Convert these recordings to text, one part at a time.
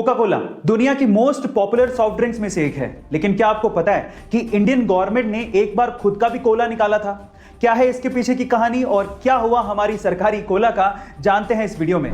Coca Cola दुनिया की most popular soft drinks में से एक है, लेकिन क्या आपको पता है कि इंडियन गवर्नमेंट ने एक बार खुद का भी कोला निकाला था? क्या है इसके पीछे की कहानी और क्या हुआ हमारी सरकारी कोला का, जानते हैं इस वीडियो में।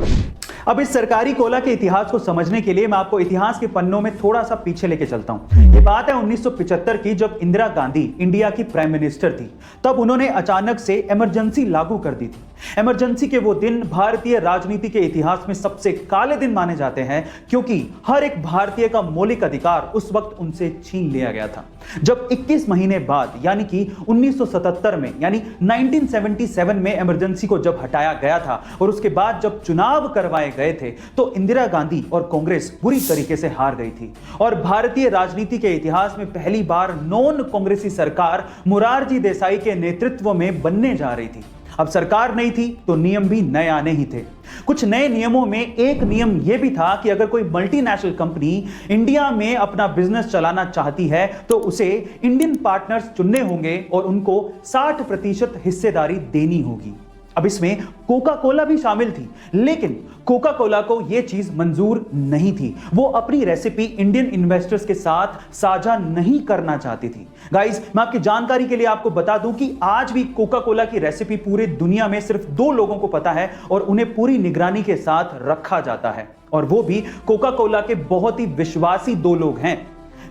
अब इस सरकारी कोला के इतिहास को समझने के लिए मैं आपको इतिहास के पन्नों में थोड़ा सा पीछे लेके चलता हूं। ये बात है 1975 की, जब इंदिरा गांधी इंडिया की प्राइम मिनिस्टर थी। तब उन्होंने अचानक से इमरजेंसी लागू कर दी थी। इमरजेंसी के वो दिन भारतीय राजनीति के इतिहास में सबसे काले दिन माने जाते हैं, क्योंकि हर एक भारतीय का मौलिक अधिकार उस वक्त उनसे छीन लिया गया था। जब 21 महीने बाद यानी कि 1977 में यानी 1977 में इमरजेंसी को जब हटाया गया था और उसके बाद जब चुनाव करवाए गए थे, तो इंदिरा गांधी और कांग्रेस बुरी तरीके से हार गई थी और भारतीय राजनीति के इतिहास में पहली बार नॉन कांग्रेसी सरकार मोरारजी देसाई के नेतृत्व में बनने जा रही थी। अब सरकार नई थी तो नियम भी नए आने ही थे। कुछ नए नियमों में एक नियम यह भी था कि अगर कोई मल्टीनेशनल कंपनी इंडिया में अपना बिजनेस चलाना चाहती है तो उसे इंडियन पार्टनर्स चुनने होंगे और उनको 60% हिस्सेदारी देनी होगी। अब इसमें कोका कोला भी शामिल थी, लेकिन कोका कोला को यह चीज मंजूर नहीं थी। वो अपनी रेसिपी इंडियन इन्वेस्टर्स के साथ साझा नहीं करना चाहती थी। गाइस, मैं आपकी जानकारी के लिए आपको बता दूं कि आज भी कोका कोला की रेसिपी पूरे दुनिया में सिर्फ 2 लोगों को पता है और उन्हें पूरी निगरानी के साथ रखा जाता है, और वो भी कोका कोला के बहुत ही विश्वासी 2 लोग हैं।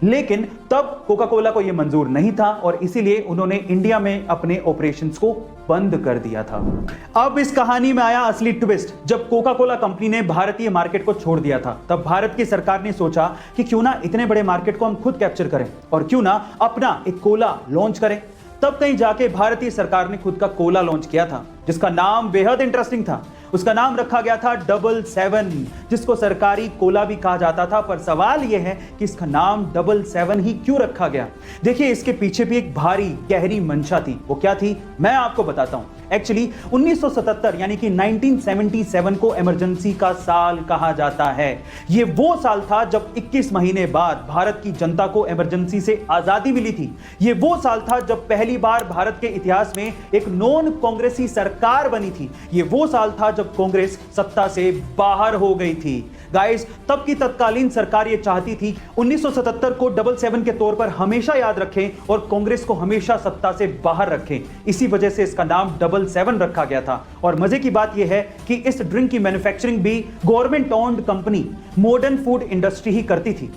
लेकिन तब कोका कोला को यह मंजूर नहीं था और इसीलिए उन्होंने इंडिया में अपने ऑपरेशंस को बंद कर दिया था। अब इस कहानी में आया असली ट्विस्ट। जब कोका कोला कंपनी ने भारतीय मार्केट को छोड़ दिया था, तब भारत की सरकार ने सोचा कि क्यों ना इतने बड़े मार्केट को हम खुद कैप्चर करें और क्यों ना अपना एक कोला लॉन्च करें। तब कहीं जाके भारतीय सरकार ने खुद का कोला लॉन्च किया था, जिसका नाम बेहद इंटरेस्टिंग था। उसका नाम रखा गया था 777, जिसको सरकारी कोला भी कहा जाता था। पर सवाल यह है कि इसका नाम 777 ही क्यों रखा गया? देखिए, इसके पीछे भी एक भारी गहरी मंशा थी। वो क्या थी, मैं आपको बताता हूं। एक्चुअली 1977 यानी कि 1977 को इमरजेंसी का साल कहा जाता है। ये वो साल था जब 21 महीने बाद भारत की जनता को इमरजेंसी से आजादी मिली थी। ये वो साल था जब पहली बार भारत के इतिहास में एक नॉन कांग्रेसी सरकार बनी थी। ये वो साल था जब कांग्रेस सत्ता से बाहर हो गई थी। गाइस, तब की तत्कालीन सरकार ये चाहती थी 1977 को 777 के तौर पर हमेशा याद रखें और कांग्रेस को हमेशा सत्ता से बाहर रखें। इसी वजह से इसका नाम 777 रखा गया था। और मजे की बात यह है कि इस ड्रिंक की मैन्युफैक्चरिंग भी government owned company modern food industry ही करती थी।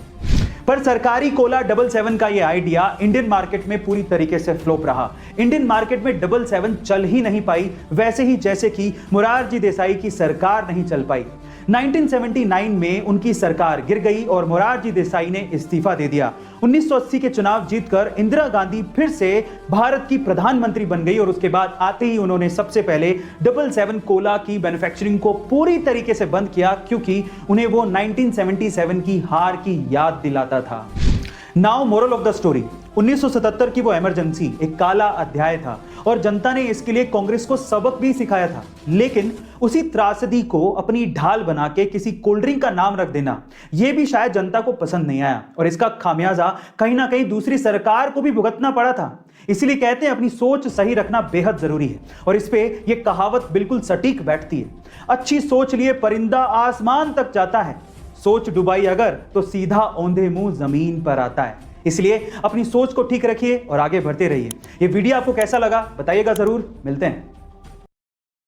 पर सरकारी कोला 777 का यह आइडिया इंडियन मार्केट में पूरी तरीके से फ्लॉप रहा। इंडियन मार्केट में 777 चल ही नहीं पाई, वैसे ही जैसे कि मोरारजी देसाई की सरकार नहीं चल पाई। 1979 में उनकी सरकार गिर गई और मोरारजी देसाई ने इस्तीफा दे दिया। 1980 के चुनाव जीतकर इंदिरा गांधी फिर से भारत की प्रधानमंत्री बन गई और उसके बाद आते ही उन्होंने सबसे पहले 777 कोला की मैन्युफैक्चरिंग को पूरी तरीके से बंद किया, क्योंकि उन्हें वो 1977 की हार की याद दिलाता था। Now moral of the story, 1977 की वो इमरजेंसी एक काला अध्याय था और जनता ने इसके लिए कांग्रेस को सबक भी सिखाया था। लेकिन उसी त्रासदी को अपनी ढाल बना के किसी कोल्ड ड्रिंक का नाम रख देना, यह भी शायद जनता को पसंद नहीं आया और इसका खामियाजा कहीं ना कहीं दूसरी सरकार को भी भुगतना पड़ा था। इसलिए कहते हैं अपनी सोच सही रखना बेहद जरूरी है, और इस पे यह कहावत बिल्कुल सटीक बैठती है। अच्छी सोच लिए परिंदा आसमान तक जाता है, सोच डुबाई अगर तो सीधा औंधे मुंह जमीन पर आता है। इसलिए अपनी सोच को ठीक रखिए और आगे बढ़ते रहिए। ये वीडियो आपको कैसा लगा बताइएगा जरूर। मिलते हैं।